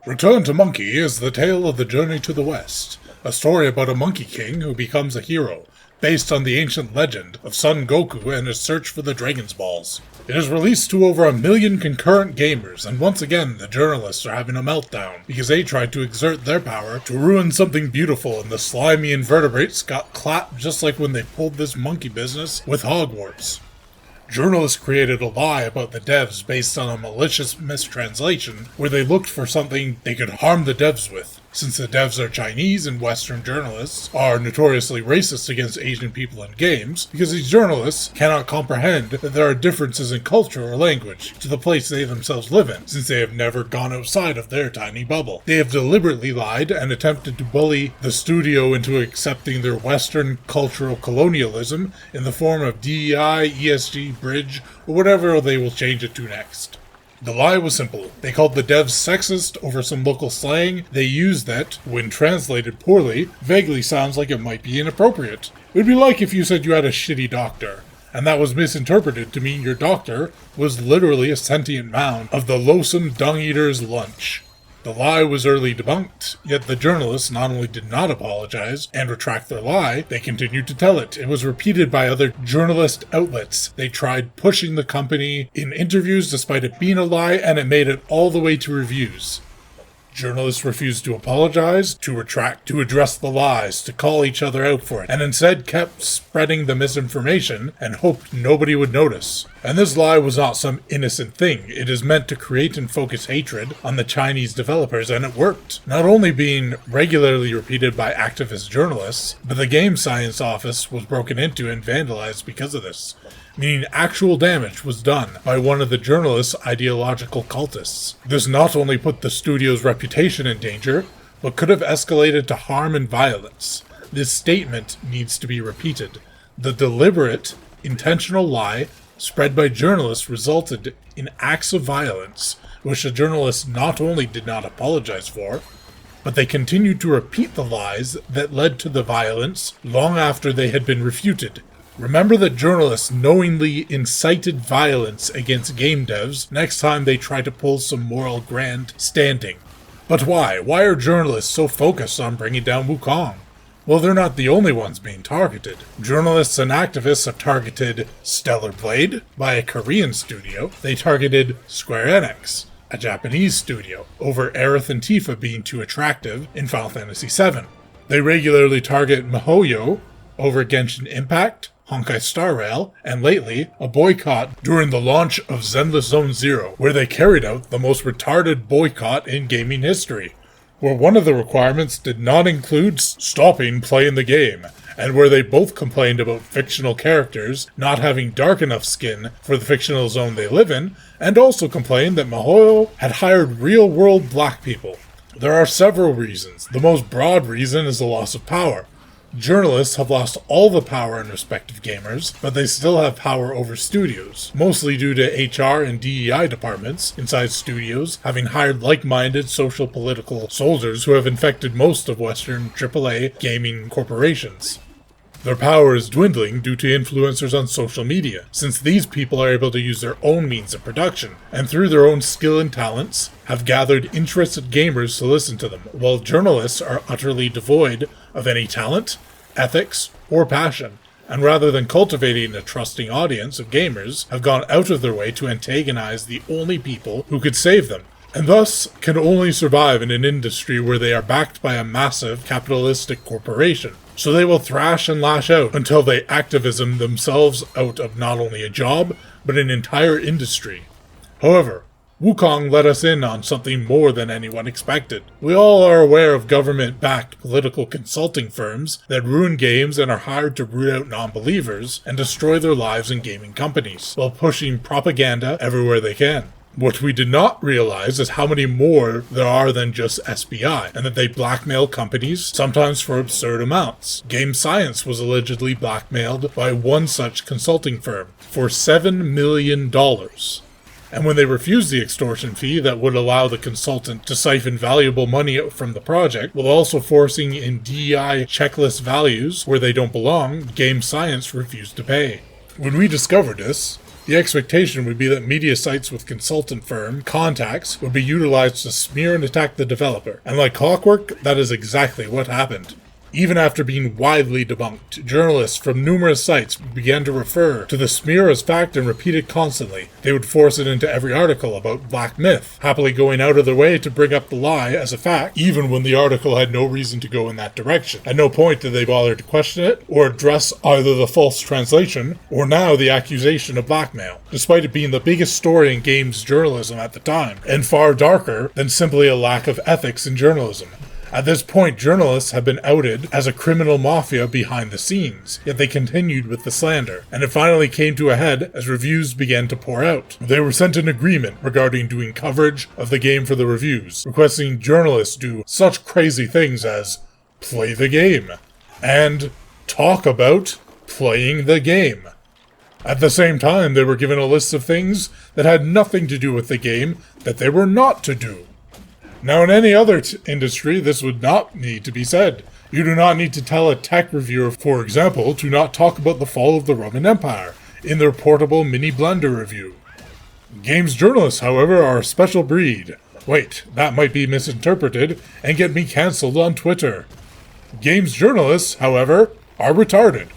Return to Monke is the tale of the journey to the West, a story about a monkey king who becomes a hero, based on the ancient legend of Son Goku and his search for the Dragon's Balls. It is released to over 1 million concurrent gamers, and once again the journalists are having a meltdown, because they tried to exert their power to ruin something beautiful, and the slimy invertebrates got clapped just like when they pulled this monkey business with Hogwarts. Journalists created a lie about the devs based on a malicious mistranslation where they looked for something they could harm the devs with. Since the devs are Chinese and Western journalists are notoriously racist against Asian people in games, because these journalists cannot comprehend that there are differences in culture or language to the place they themselves live in, since they have never gone outside of their tiny bubble. They have deliberately lied and attempted to bully the studio into accepting their Western cultural colonialism in the form of DEI, ESG, Bridge, or whatever they will change it to next. The lie was simple. They called the devs sexist over some local slang they used that, when translated poorly, vaguely sounds like it might be inappropriate. It would be like if you said you had a shitty doctor, and that was misinterpreted to mean your doctor was literally a sentient mound of the loathsome dung-eater's lunch. The lie was early debunked, yet the journalists not only did not apologize and retract their lie, they continued to tell it. It was repeated by other journalist outlets. They tried pushing the company in interviews despite it being a lie, and it made it all the way to reviews. Journalists refused to apologize, to retract, to address the lies, to call each other out for it, and instead kept spreading the misinformation and hoped nobody would notice. And this lie was not some innocent thing. It is meant to create and focus hatred on the Chinese developers, and it worked. Not only being regularly repeated by activist journalists, but the game science office was broken into and vandalized because of this, meaning actual damage was done by one of the journalists' ideological cultists. This not only put the studio's reputation in danger, but could have escalated to harm and violence. This statement needs to be repeated. The deliberate, intentional lie spread by journalists resulted in acts of violence, which the journalists not only did not apologize for, but they continued to repeat the lies that led to the violence long after they had been refuted. Remember that journalists knowingly incited violence against game devs next time they try to pull some moral grand standing. But why? Why are journalists so focused on bringing down Wukong? Well, they're not the only ones being targeted. Journalists and activists have targeted Stellar Blade by a Korean studio. They targeted Square Enix, a Japanese studio, over Aerith and Tifa being too attractive in Final Fantasy VII. They regularly target MiHoYo over Genshin Impact, Honkai Star Rail, and lately, a boycott during the launch of Zenless Zone Zero, where they carried out the most retarded boycott in gaming history, where one of the requirements did not include stopping playing the game, and where they both complained about fictional characters not having dark enough skin for the fictional zone they live in, and also complained that MiHoYo had hired real-world black people. There are several reasons. The most broad reason is the loss of power. Journalists have lost all the power in respective gamers, but they still have power over studios, mostly due to HR and DEI departments inside studios having hired like-minded social-political soldiers who have infected most of Western AAA gaming corporations. Their power is dwindling due to influencers on social media, since these people are able to use their own means of production, and through their own skill and talents, have gathered interested gamers to listen to them, while journalists are utterly devoid of any talent, ethics, or passion, and rather than cultivating a trusting audience of gamers, have gone out of their way to antagonize the only people who could save them, and thus can only survive in an industry where they are backed by a massive capitalistic corporation. So they will thrash and lash out until they activism themselves out of not only a job, but an entire industry. However, Wukong let us in on something more than anyone expected. We all are aware of government-backed political consulting firms that ruin games and are hired to root out non-believers and destroy their lives in gaming companies, while pushing propaganda everywhere they can. What we did not realize is how many more there are than just SBI, and that they blackmail companies, sometimes for absurd amounts. Game Science was allegedly blackmailed by one such consulting firm for $7 million. And when they refused the extortion fee that would allow the consultant to siphon valuable money from the project, while also forcing in DEI checklist values where they don't belong, Game Science refused to pay. When we discovered this, The expectation would be that media sites with consultant firm contacts would be utilized to smear and attack the developer, and like clockwork, that is exactly what happened. Even after being widely debunked, journalists from numerous sites began to refer to the smear as fact and repeat it constantly. They would force it into every article about Black Myth, happily going out of their way to bring up the lie as a fact, even when the article had no reason to go in that direction. At no point did they bother to question it, or address either the false translation, or now the accusation of blackmail, despite it being the biggest story in games journalism at the time, and far darker than simply a lack of ethics in journalism. At this point, journalists have been outed as a criminal mafia behind the scenes, yet they continued with the slander, and it finally came to a head as reviews began to pour out. They were sent an agreement regarding doing coverage of the game for the reviews, requesting journalists do such crazy things as play the game, and talk about playing the game. At the same time, they were given a list of things that had nothing to do with the game that they were not to do. Now, in any other industry, this would not need to be said. You do not need to tell a tech reviewer, for example, to not talk about the fall of the Roman Empire in their portable mini blender review. Games journalists, however, are a special breed. Wait, that might be misinterpreted and get me cancelled on Twitter. Games journalists, however, are retarded.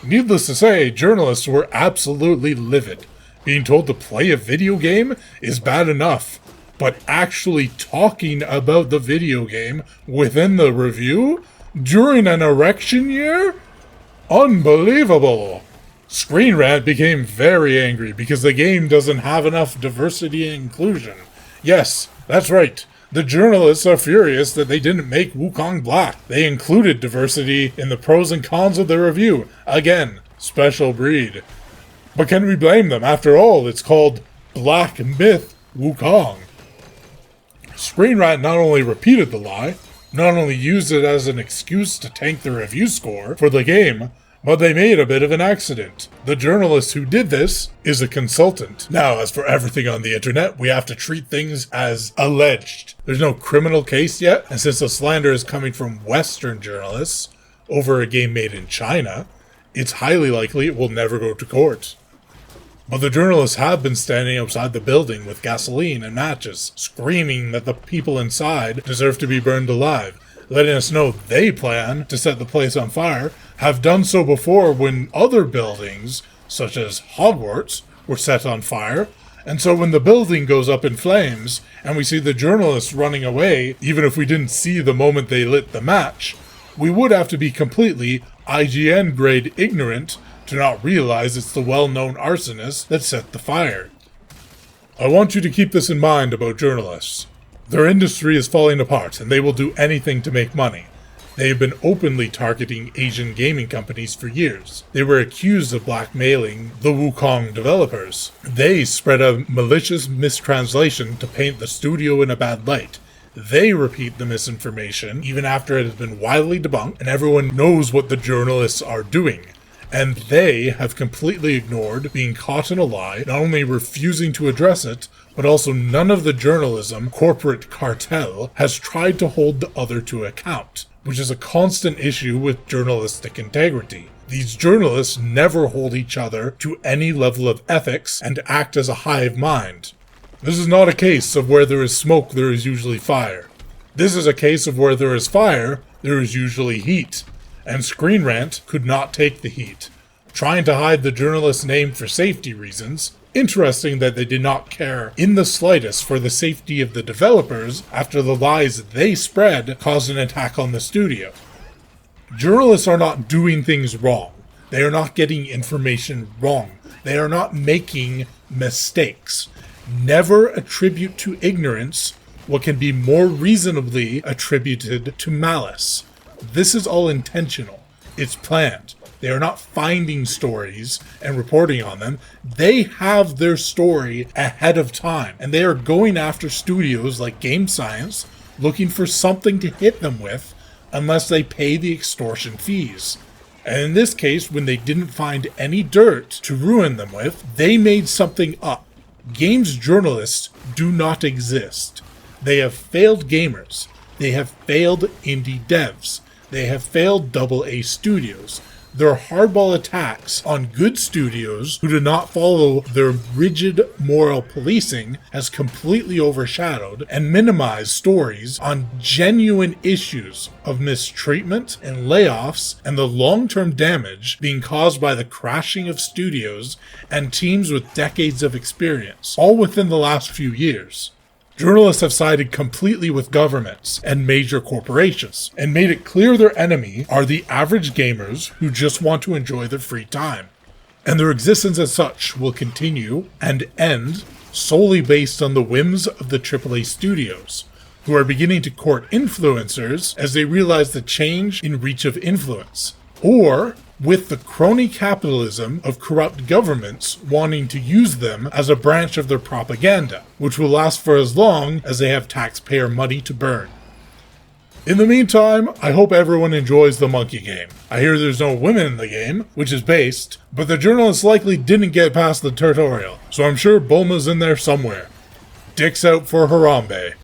Needless to say, journalists were absolutely livid. Being told to play a video game is bad enough. But actually talking about the video game within the review during an erection year? Unbelievable! Screen Rant became very angry because the game doesn't have enough diversity and inclusion. Yes, that's right. The journalists are furious that they didn't make Wukong black. They included diversity in the pros and cons of the review. Again, special breed. But can we blame them? After all, it's called Black Myth Wukong. Screen Rant not only repeated the lie, not only used it as an excuse to tank the review score for the game, but they made a bit of an accident. The journalist who did this is a consultant. Now, as for everything on the internet, we have to treat things as alleged. There's no criminal case yet, and since the slander is coming from Western journalists over a game made in China, it's highly likely it will never go to court. But the journalists have been standing outside the building with gasoline and matches, screaming that the people inside deserve to be burned alive, letting us know they plan to set the place on fire, have done so before when other buildings, such as Hogwarts, were set on fire, and so when the building goes up in flames, and we see the journalists running away, even if we didn't see the moment they lit the match, we would have to be completely IGN-grade ignorant to not realize it's the well-known arsonist that set the fire. I want you to keep this in mind about journalists. Their industry is falling apart, and they will do anything to make money. They have been openly targeting Asian gaming companies for years. They were accused of blackmailing the Wukong developers. They spread a malicious mistranslation to paint the studio in a bad light. They repeat the misinformation even after it has been widely debunked, and everyone knows what the journalists are doing. And they have completely ignored being caught in a lie, not only refusing to address it, but also none of the journalism corporate cartel has tried to hold the other to account, which is a constant issue with journalistic integrity. These journalists never hold each other to any level of ethics and act as a hive mind. This is not a case of where there is smoke, there is usually fire. This is a case of where there is fire, there is usually heat. And Screen Rant could not take the heat. Trying to hide the journalist's name for safety reasons, interesting that they did not care in the slightest for the safety of the developers after the lies they spread caused an attack on the studio. Journalists are not doing things wrong. They are not getting information wrong. They are not making mistakes. Never attribute to ignorance what can be more reasonably attributed to malice. This is all intentional. It's planned. They are not finding stories and reporting on them. They have their story ahead of time, and they are going after studios like Game Science, looking for something to hit them with, unless they pay the extortion fees. And in this case, when they didn't find any dirt to ruin them with, they made something up. Games journalists do not exist. They have failed gamers. They have failed indie devs. They have failed AA studios. their hardball attacks on good studios who do not follow their rigid moral policing has completely overshadowed and minimized stories on genuine issues of mistreatment and layoffs and the long-term damage being caused by the crashing of studios and teams with decades of experience, all within the last few years. Journalists have sided completely with governments and major corporations, and made it clear their enemy are the average gamers who just want to enjoy their free time. And their existence as such will continue and end solely based on the whims of the AAA studios, who are beginning to court influencers as they realize the change in reach of influence, or with the crony capitalism of corrupt governments wanting to use them as a branch of their propaganda, which will last for as long as they have taxpayer money to burn. In the meantime, I hope everyone enjoys the Monke game. I hear there's no women in the game, which is based, but the journalists likely didn't get past the tutorial, so I'm sure Bulma's in there somewhere. Dicks out for Harambe.